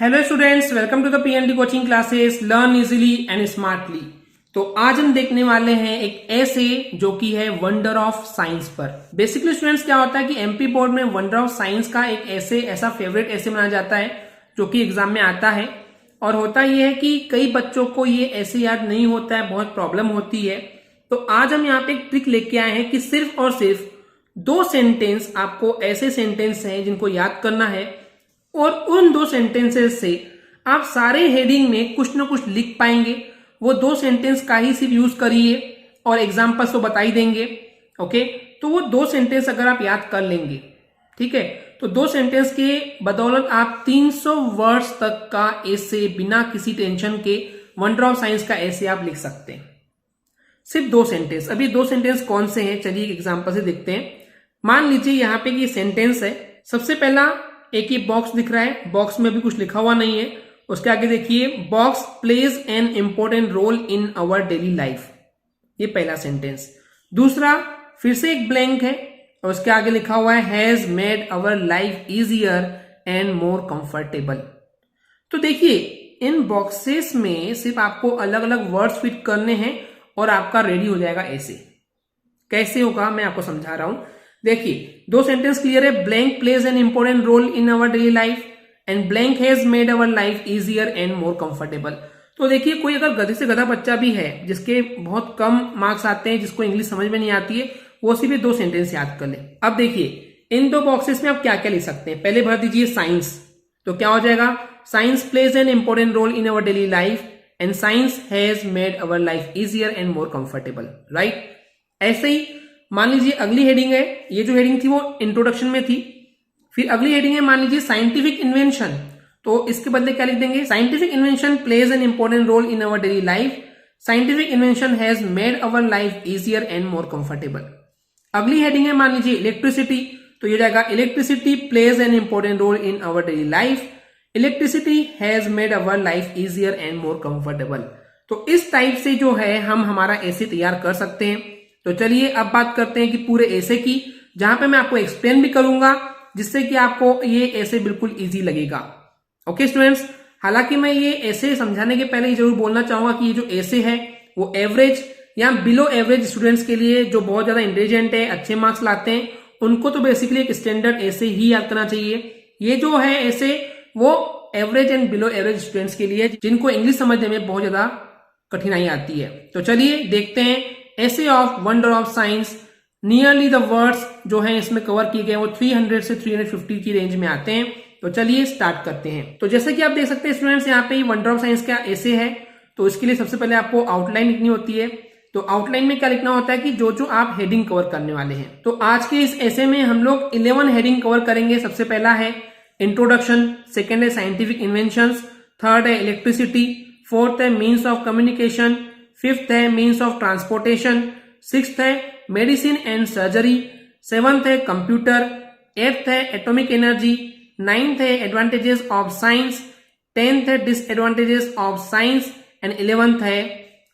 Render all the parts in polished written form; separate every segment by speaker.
Speaker 1: Hello students, welcome to the PND coaching classes learn easily and smartly. तो आज हम देखने वाले हैं एक ऐसे जो कि है वंडर ऑफ साइंस पर। बेसिकली स्टूडेंट्स क्या होता है कि एमपी बोर्ड में वंडर ऑफ साइंस का एक ऐसा फेवरेट ऐसे माना जाता है जो कि एग्जाम में आता है। और होता यह है कि कई बच्चों को ये ऐसे याद नहीं होता है, बहुत प्रॉब्लम होती है। तो आज हम यहाँ पे एक ट्रिक लेके आए हैं कि सिर्फ और सिर्फ 2 सेंटेंस, आपको ऐसे सेंटेंस हैं जिनको याद करना है और उन 2 सेंटेंसेस से आप सारे हेडिंग में कुछ ना कुछ लिख पाएंगे। वो 2 सेंटेंस का ही सिर्फ यूज करिए और एग्जाम्पल्स तो बता ही देंगे। ओके, तो वो 2 सेंटेंस अगर आप याद कर लेंगे, ठीक है, तो 2 सेंटेंस के बदौलत आप 300 वर्ड्स तक का ऐसे बिना किसी टेंशन के वंडर ऑफ साइंस का ऐसे आप लिख सकते हैं। सिर्फ 2 सेंटेंस। अभी 2 सेंटेंस कौन से हैं, चलिए एक एग्जाम्पल से देखते हैं। मान लीजिए यहाँ पे ये सेंटेंस है। सबसे पहला एक ही बॉक्स दिख रहा है, बॉक्स में भी कुछ लिखा हुआ नहीं है। उसके आगे देखिए, box plays an important role in our daily life. ये पहला सेंटेंस। दूसरा फिर से एक ब्लैंक है और उसके आगे लिखा हुआ है has made our life easier and more comfortable. तो देखिए, इन बॉक्सेस में सिर्फ आपको अलग अलग वर्ड्स फिट करने हैं और आपका रेडी हो जाएगा ऐसे। कैसे होगा मैं आपको समझा रहा हूं। देखिए, 2 सेंटेंस क्लियर है। Blank plays an important role in our daily life and blank has made our life easier and more comfortable. तो देखिए, कोई अगर गधे से गधा बच्चा भी है जिसके बहुत कम मार्क्स आते हैं, जिसको इंग्लिश समझ में नहीं आती है, वो सिर्फ 2 सेंटेंस याद कर ले। अब देखिए, इन 2 बॉक्सेस में आप क्या क्या लिख सकते हैं। पहले भर दीजिए साइंस, तो क्या हो जाएगा, science plays an important role in our daily life and science has made our life easier and more comfortable, right. ऐसे ही मान लीजिए अगली हेडिंग है, ये जो हेडिंग थी वो इंट्रोडक्शन में थी। फिर अगली हेडिंग है मान लीजिए साइंटिफिक इन्वेंशन, तो इसके बदले क्या लिख देंगे, scientific invention plays an important role in our daily life, scientific invention has made our life easier and more comfortable. अगली हेडिंग है मान लीजिए इलेक्ट्रिसिटी, तो ये जाएगा electricity plays an important role in our daily life, electricity has made our life easier and more comfortable. तो इस type से जो है हम हमारा ऐसे तैयार कर सकते हैं। तो चलिए अब बात करते हैं कि पूरे ऐसे की, जहां पे मैं आपको एक्सप्लेन भी करूंगा जिससे कि आपको ये ऐसे बिल्कुल इजी लगेगा। ओके स्टूडेंट्स, हालांकि मैं ये ऐसे समझाने के पहले जरूर बोलना चाहूंगा कि ये जो ऐसे है वो एवरेज या बिलो एवरेज स्टूडेंट्स के लिए, जो बहुत ज्यादा इंटेलिजेंट है, अच्छे मार्क्स लाते हैं, उनको तो बेसिकली एक स्टैंडर्ड ऐसे ही याद करना चाहिए। ये जो है ऐसे वो average and below average students के लिए, जिनको इंग्लिश समझने में बहुत ज्यादा कठिनाई आती है। तो चलिए देखते हैं ऐसे of wonder of science. Nearly the words जो हैं इसमें कवर किए गए वो 300 से 350 की रेंज में आते हैं। तो चलिए स्टार्ट करते हैं। तो जैसे कि आप देख सकते हैं स्टूडेंट्स, यहाँ पे वंडर ऑफ साइंस का ऐसे है। तो इसके लिए सबसे पहले आपको आउटलाइन लिखनी होती है। तो आउटलाइन में क्या लिखना होता है कि जो जो आप हेडिंग कवर करने वाले हैं। तो आज के इस ऐसे में हम लोग 11 हेडिंग कवर करेंगे। सबसे पहला है इंट्रोडक्शन, सेकेंड है साइंटिफिक इन्वेंशंस, थर्ड है इलेक्ट्रिसिटी, फोर्थ है मीन्स ऑफ कम्युनिकेशन, फिफ्थ है मीन्स ऑफ ट्रांसपोर्टेशन, सिक्स्थ है मेडिसिन एंड सर्जरी, सेवंथ है कंप्यूटर, एट्थ है एटॉमिक एनर्जी, नाइन्थ है एडवांटेजेस ऑफ साइंस, 10th है disadvantages of science and 11th है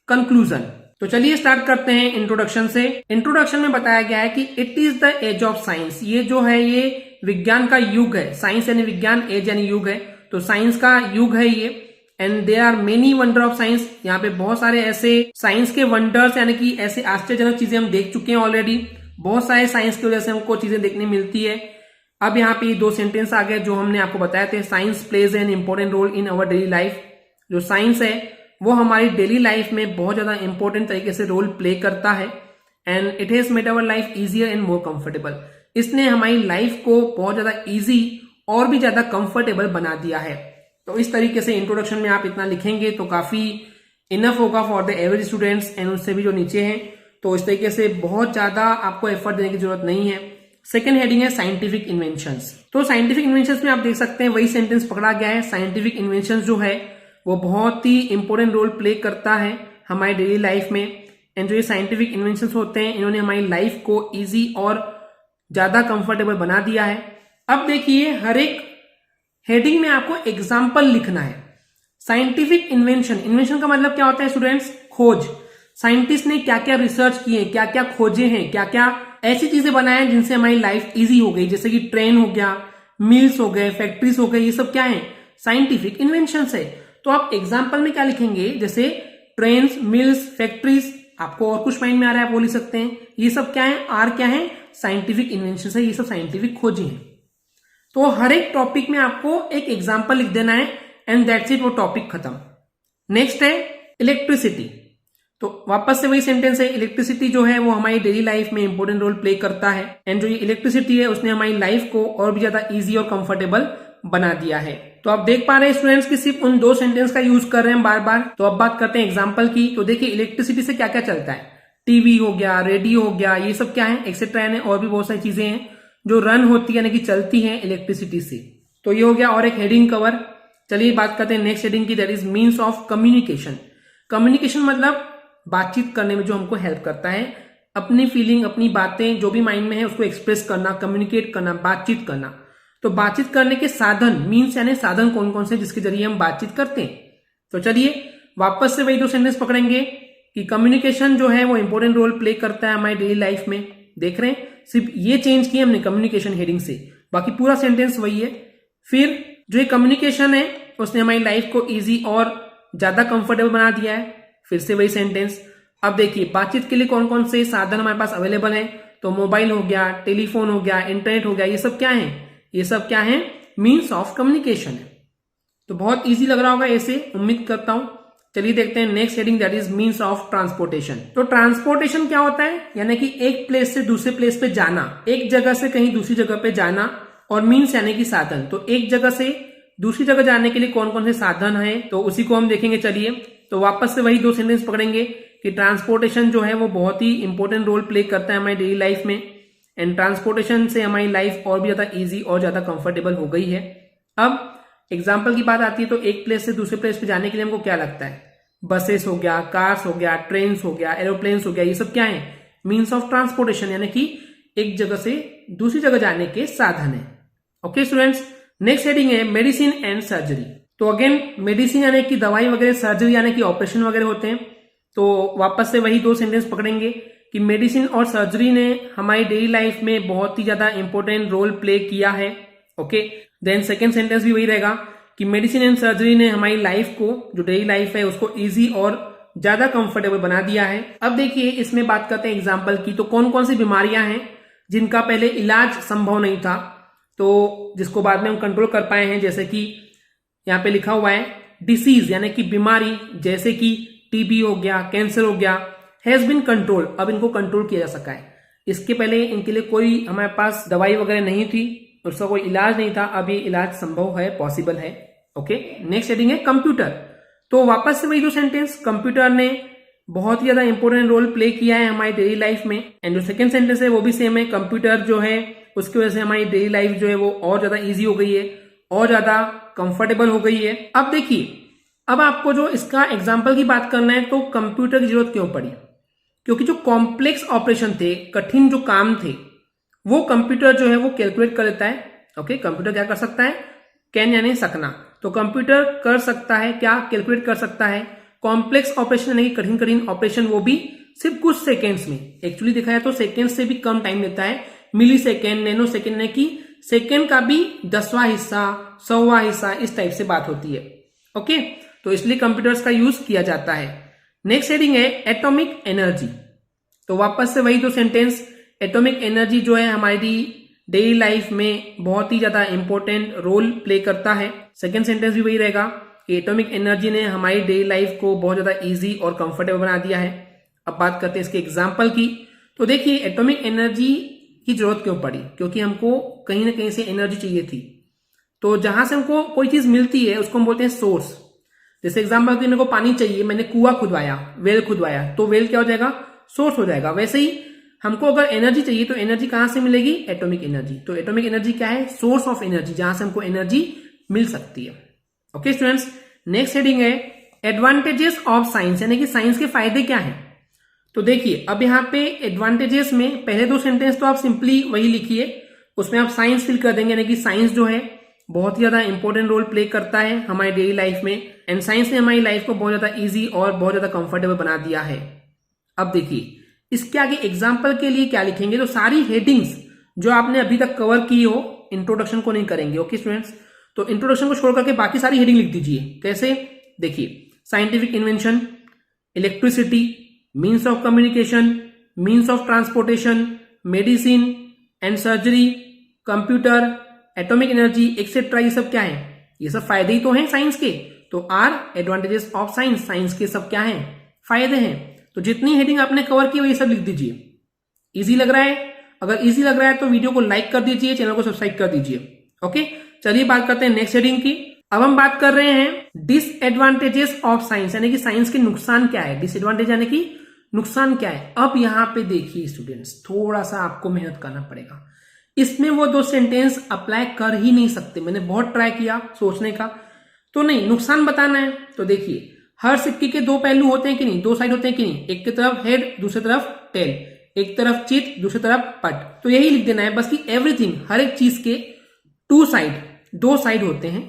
Speaker 1: conclusion. तो चलिए स्टार्ट करते हैं इंट्रोडक्शन से। इंट्रोडक्शन में बताया गया है कि it is the age of science. ये जो है ये विज्ञान का युग है। साइंस यानी विज्ञान, एज यानी युग है, तो साइंस का युग है ये। And there are many wonder of science. यहाँ पे बहुत सारे ऐसे साइंस के वंडर्स यानी कि ऐसे आश्चर्यजनक चीजें हम देख चुके हैं ऑलरेडी। बहुत सारे साइंस की वजह से हमको चीजें देखने मिलती है। अब यहाँ पे 2 सेंटेंस आ गए जो हमने आपको बताए थे। Science plays an important role in our daily life. जो साइंस है वो हमारी डेली लाइफ में बहुत ज्यादा इंपॉर्टेंट तरीके से रोल प्ले करता है। And it has made our life easier and more comfortable. इसने हमारी लाइफ को बहुत ज्यादा इजी और भी ज्यादा कंफर्टेबल बना दिया है। तो इस तरीके से इंट्रोडक्शन में आप इतना लिखेंगे तो काफी इनफ होगा for the average students and उससे भी जो नीचे हैं। तो इस तरीके से बहुत ज्यादा आपको एफर्ट देने की जरूरत नहीं है। सेकेंड हेडिंग है साइंटिफिक इन्वेंशंस। तो साइंटिफिक इन्वेंशंस में आप देख सकते हैं वही सेंटेंस पकड़ा गया है। साइंटिफिक इन्वेंशंस जो है वो बहुत ही इंपॉर्टेंट रोल प्ले करता है हमारी डेली लाइफ में। एंड जो ये साइंटिफिक इन्वेंशंस होते हैं, इन्होंने हमारी लाइफ को इजी और ज्यादा कंफर्टेबल बना दिया है। अब देखिए, हर एक हेडिंग में आपको एग्जाम्पल लिखना है। साइंटिफिक इन्वेंशन, इन्वेंशन का मतलब क्या होता है स्टूडेंट्स, खोज। साइंटिस्ट ने क्या क्या रिसर्च किए, क्या क्या खोजे हैं, क्या क्या ऐसी चीजें बनाए हैं जिनसे हमारी लाइफ इजी हो गई। जैसे कि ट्रेन हो गया, मिल्स हो गए, फैक्ट्रीज हो गए, ये सब क्या है, साइंटिफिक इन्वेंशंस है। तो आप एग्जाम्पल में क्या लिखेंगे, जैसे ट्रेन्स, मिल्स, फैक्ट्रीज, आपको और कुछ माइंड में आ रहा है आप वो लिख सकते हैं। ये सब क्या है, आर क्या है, साइंटिफिक इन्वेंशंस है, ये सब साइंटिफिक खोजी है। तो हर एक टॉपिक में आपको एक एग्जाम्पल लिख देना है एंड दैट्स इट, वो टॉपिक खत्म। नेक्स्ट है इलेक्ट्रिसिटी। तो वापस से वही सेंटेंस है, इलेक्ट्रिसिटी जो है वो हमारी डेली लाइफ में इंपॉर्टेंट रोल प्ले करता है एंड जो ये इलेक्ट्रिसिटी है उसने हमारी लाइफ को और भी ज्यादा इजी और कंफर्टेबल बना दिया है। तो आप देख पा रहे हैं स्टूडेंट्स कि सिर्फ उन दो सेंटेंस का यूज कर रहे हैं बार बार। तो अब बात करते हैं एग्जाम्पल की। तो देखिए इलेक्ट्रिसिटी से क्या क्या चलता है, टीवी हो गया, रेडियो हो गया, ये सब क्या है, एक्सेट्रा है, और भी बहुत सारी चीजें हैं जो रन होती है यानी कि चलती हैं इलेक्ट्रिसिटी से। तो ये हो गया और एक हेडिंग कवर। चलिए बात करते हैं नेक्स्ट हेडिंग की, that is means of communication. Communication मतलब बातचीत करने में जो हमको हेल्प करता है, अपनी फीलिंग, अपनी बातें जो भी माइंड में है उसको एक्सप्रेस करना, कम्युनिकेट करना, बातचीत करना। तो बातचीत करने के साधन, मीन्स यानी साधन कौन कौन से जिसके जरिए हम बातचीत करते हैं। तो चलिए वापस से वही दो सेंटेंस पकड़ेंगे कि कम्युनिकेशन जो है वो इंपॉर्टेंट रोल प्ले करता है हमारी डेली लाइफ में। देख रहे हैं, सिर्फ ये चेंज किया हमने कम्युनिकेशन हेडिंग से, बाकी पूरा सेंटेंस वही है। फिर जो ये कम्युनिकेशन है उसने हमारी लाइफ को इजी और ज्यादा कंफर्टेबल बना दिया है, फिर से वही सेंटेंस। अब देखिए बातचीत के लिए कौन कौन से साधन हमारे पास अवेलेबल है, तो मोबाइल हो गया, टेलीफोन हो गया, इंटरनेट हो गया, ये सब क्या है, ये सब क्या है, मीन्स ऑफ कम्युनिकेशन है। तो बहुत इजी लग रहा होगा ऐसे, उम्मीद करता हूं। चलिए देखते हैं next heading, that is means of transportation. तो ट्रांसपोर्टेशन क्या होता है, यानी कि एक प्लेस से दूसरे प्लेस पे जाना, एक जगह से कहीं दूसरी जगह पे जाना, और मीन्स यानी कि साधन। तो एक जगह से दूसरी जगह जाने के लिए कौन कौन से साधन है, तो उसी को हम देखेंगे। चलिए तो वापस से वही दो सेंटेंस पकड़ेंगे कि ट्रांसपोर्टेशन जो है वो बहुत ही इंपॉर्टेंट रोल प्ले करता है हमारी डेली लाइफ में एंड ट्रांसपोर्टेशन से हमारी लाइफ और भी ज्यादा इजी और ज्यादा कंफर्टेबल हो गई है। अब एग्जाम्पल की बात आती है, तो एक प्लेस से दूसरे प्लेस पे जाने के लिए हमको क्या लगता है, बसेस हो गया, कार्स हो गया, ट्रेन्स हो गया, एरोप्लेन्स हो गया, ये सब क्या है, मीन्स ऑफ ट्रांसपोर्टेशन, यानी कि एक जगह से दूसरी जगह जाने के साधन है। ओके स्टूडेंट्स, नेक्स्ट हेडिंग है मेडिसिन एंड सर्जरी। तो अगेन मेडिसिन यानी कि दवाई वगैरह, सर्जरी यानी कि ऑपरेशन वगैरह होते हैं। तो वापस से वही दो सेंटेंस पकड़ेंगे कि मेडिसिन और सर्जरी ने हमारी डेली लाइफ में बहुत ही ज्यादा इंपॉर्टेंट रोल प्ले किया है। ओके, देन सेकेंड सेंटेंस भी वही रहेगा कि मेडिसिन एंड सर्जरी ने हमारी लाइफ को, जो डेली लाइफ है उसको इजी और ज्यादा कंफर्टेबल बना दिया है। अब देखिए इसमें बात करते हैं एग्जाम्पल की। तो कौन कौन सी बीमारियां हैं जिनका पहले इलाज संभव नहीं था, तो जिसको बाद में हम कंट्रोल कर पाए हैं, जैसे कि यहाँ पे लिखा हुआ है डिसीज यानी कि बीमारी, जैसे कि टीबी हो गया, कैंसर हो गया, हैज बीन कंट्रोल, अब इनको कंट्रोल किया जा सका है। इसके पहले इनके लिए कोई हमारे पास दवाई वगैरह नहीं थी, उसका कोई इलाज नहीं था, अब ये इलाज संभव है, पॉसिबल है। ओके, नेक्स्ट हेडिंग है कंप्यूटर। तो वापस से वही दो सेंटेंस, कंप्यूटर ने बहुत ही ज्यादा इंपॉर्टेंट रोल प्ले किया है हमारी डेली लाइफ में एंड जो सेकंड सेंटेंस है वो भी सेम है, कंप्यूटर जो है उसकी वजह से हमारी डेली लाइफ जो है वो और ज्यादा इजी हो गई है और ज्यादा कंफर्टेबल हो गई है। अब देखिए, अब आपको जो इसका एग्जाम्पल की बात करना है, तो कंप्यूटर की जरूरत क्यों पड़ी, क्योंकि जो कॉम्प्लेक्स ऑपरेशन थे, कठिन जो काम थे, वो कंप्यूटर जो है वो कैलकुलेट कर लेता है। ओके, कंप्यूटर क्या कर सकता है, कैन यानी सकना, तो कंप्यूटर कर सकता है क्या, कैलकुलेट कर सकता है कॉम्प्लेक्स ऑपरेशन यानी कठिन कठिन ऑपरेशन, वो भी सिर्फ कुछ सेकेंड्स में। एक्चुअली देखा जाए तो सेकेंड से भी कम टाइम लेता है, मिली सेकेंड, नैनो सेकेंड, यानी कि सेकेंड का भी 10वां हिस्सा, 100वां हिस्सा, इस टाइप से बात होती है। ओके, तो इसलिए कंप्यूटर्स का यूज किया जाता है। नेक्स्ट हेडिंग है एटॉमिक एनर्जी। तो वापस से वही दो सेंटेंस, एटॉमिक एनर्जी जो है हमारी डेली लाइफ में बहुत ही ज्यादा इंपॉर्टेंट रोल प्ले करता है। सेकेंड सेंटेंस भी वही रहेगा कि एटॉमिक एनर्जी ने हमारी डेली लाइफ को बहुत ज्यादा इजी और कंफर्टेबल बना दिया है। अब बात करते हैं इसके एग्जाम्पल की। तो देखिए एटॉमिक एनर्जी की जरूरत क्यों पड़ी, क्योंकि हमको कहीं ना कहीं से एनर्जी चाहिए थी। तो जहां से हमको कोई चीज मिलती है उसको हम बोलते हैं सोर्स। जैसे एग्जाम्पल कि मेरे को पानी चाहिए, मैंने कुआं खुदवाया, वेल खुदवाया, तो वेल क्या हो जाएगा, सोर्स हो जाएगा। वैसे ही हमको अगर एनर्जी चाहिए तो एनर्जी कहां से मिलेगी, एटॉमिक एनर्जी। तो एटॉमिक एनर्जी क्या है, सोर्स ऑफ एनर्जी, जहां से हमको एनर्जी मिल सकती है। ओके स्टूडेंट्स, नेक्स्ट हेडिंग है एडवांटेजेस ऑफ साइंस, यानी कि साइंस के फायदे क्या हैं। तो देखिए अब यहाँ पे एडवांटेजेस में पहले दो सेंटेंस तो आप सिंपली वही लिखिए, उसमें आप साइंस फिल कर देंगे, यानी कि साइंस जो है बहुत ही ज्यादा इंपॉर्टेंट रोल प्ले करता है हमारी डेली लाइफ में एंड साइंस ने हमारी लाइफ को बहुत ज्यादा इजी और बहुत ज्यादा कंफर्टेबल बना दिया है। अब देखिए इसके आगे एग्जाम्पल के लिए क्या लिखेंगे, तो सारी हेडिंग्स जो आपने अभी तक कवर की हो, इंट्रोडक्शन को नहीं करेंगे। ओके स्टूडेंट्स, तो इंट्रोडक्शन को छोड़ करके बाकी सारी हेडिंग लिख दीजिए। कैसे? देखिए, scientific invention, electricity, means of communication, means of transportation, medicine and surgery, computer, atomic energy etcetera. ये सब क्या है? ये सब फायदे ही तो हैं साइंस के। तो are advantages of science, science के सब क्या हैं? फायदे हैं। तो जितनी हेडिंग आपने कवर की वही सब लिख दीजिए। इजी लग रहा है? अगर इजी लग रहा है तो वीडियो को लाइक कर दीजिए, चैनल को सब्सक्राइब कर दीजिए। ओके, चलिए बात करते हैं नेक्स्ट हेडिंग की। अब हम बात कर रहे हैं डिसएडवांटेजेस ऑफ साइंस, यानी कि साइंस के नुकसान क्या है। डिसएडवांटेज यानी कि नुकसान क्या है। अब यहां पे देखिए स्टूडेंट्स, थोड़ा सा आपको मेहनत करना पड़ेगा। इसमें वो दो सेंटेंस अप्लाई कर ही नहीं सकते। मैंने बहुत ट्राई किया सोचने का, तो नहीं, नुकसान बताना है। तो देखिए, हर सिक्के के दो पहलू होते हैं कि नहीं, दो साइड होते हैं कि नहीं। एक की तरफ हेड, दूसरी तरफ टेल, एक तरफ चित, दूसरी तरफ पट। तो यही लिख देना है बस कि एवरीथिंग, हर एक चीज के टू साइड, दो साइड होते हैं।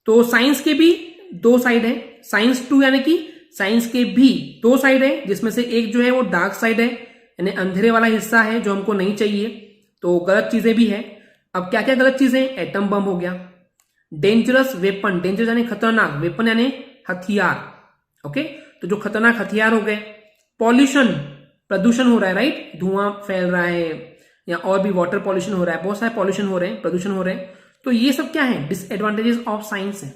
Speaker 1: तो साइंस के भी दो साइड है। साइंस 2 यानी कि साइंस के भी दो साइड है, जिसमें से एक जो है वो डार्क साइड है, यानी अंधेरे वाला हिस्सा है जो हमको नहीं चाहिए। तो गलत चीजें भी है। अब क्या क्या गलत चीजें? एटम बम हो गया, डेंजरस वेपन, डेंजरस यानी खतरनाक, वेपन यानी हथियार। ओके, तो जो खतरनाक हथियार हो गए। पॉल्यूशन, प्रदूषण हो रहा है, राइट, धुआं फैल रहा है, या और भी वाटर पॉल्यूशन हो रहा है, बहुत सारे पॉल्यूशन हो रहे हैं, प्रदूषण हो रहे हैं। तो ये सब क्या है? डिसएडवांटेजेस ऑफ साइंस है।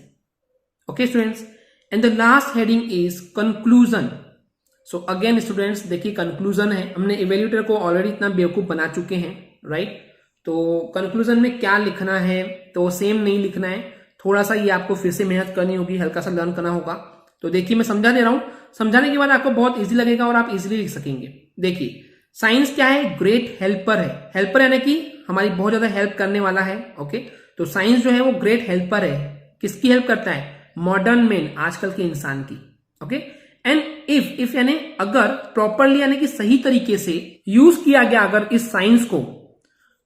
Speaker 1: Okay students, and the last heading is conclusion. So again students, देखिए कंक्लूजन है। हमने इवेल्यूएटर को ऑलरेडी इतना बेवकूफ बना चुके हैं, राइट। तो कंक्लूजन में क्या लिखना है? तो सेम नहीं लिखना है, थोड़ा सा ये आपको फिर से मेहनत करनी होगी, हल्का सा लर्न करना होगा। तो देखिए, मैं समझा दे रहा हूं, समझाने के बाद आपको बहुत इजी लगेगा और आप इजीली लिख सकेंगे। देखिए, साइंस क्या है? ग्रेट हेल्पर है। हेल्पर यानी कि हमारी बहुत ज्यादा हेल्प करने वाला है। ओके, तो साइंस जो है वो ग्रेट हेल्पर है। किसकी हेल्प करता है? मॉडर्न मैन, आजकल के इंसान की। ओके, एंड इफ यानी अगर, प्रॉपरली यानी कि सही तरीके से यूज किया गया अगर इस साइंस को,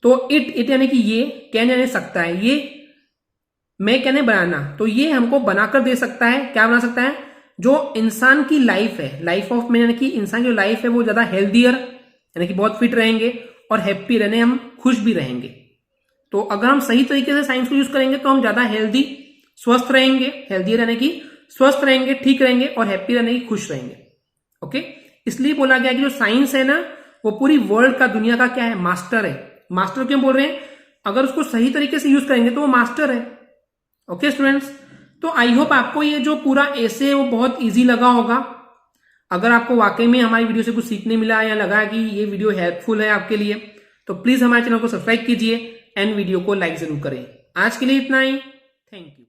Speaker 1: तो इट यानी कि ये, कैन यानी सकता है, ये मैं कहने बनाना, तो ये हमको बनाकर दे सकता है। क्या बना सकता है? जो इंसान की लाइफ है, लाइफ ऑफ मैन यानी कि इंसान की जो लाइफ है वो ज्यादा हेल्दियर, यानी कि बहुत फिट रहेंगे और हैप्पी रहने, हम खुश भी रहेंगे। तो अगर हम सही तरीके से साइंस को यूज करेंगे तो हम ज्यादा हेल्दी, स्वस्थ रहेंगे, हेल्दियर यानी कि स्वस्थ रहेंगे, ठीक रहेंगे, और हैप्पी रहने की खुश रहेंगे। ओके, इसलिए बोला गया कि जो साइंस है ना, वो पूरी वर्ल्ड का, दुनिया का क्या है? मास्टर है। मास्टर क्यों बोल रहे हैं? अगर उसको सही तरीके से यूज करेंगे तो वो मास्टर है। ओके स्टूडेंट्स, तो आई होप आपको ये जो पूरा एसे है वो बहुत इजी लगा होगा। अगर आपको वाकई में हमारी वीडियो से कुछ सीखने मिला या लगा कि ये वीडियो हेल्पफुल है आपके लिए, तो प्लीज हमारे चैनल को सब्सक्राइब कीजिए एंड वीडियो को लाइक जरूर करें। आज के लिए इतना ही, थैंक यू।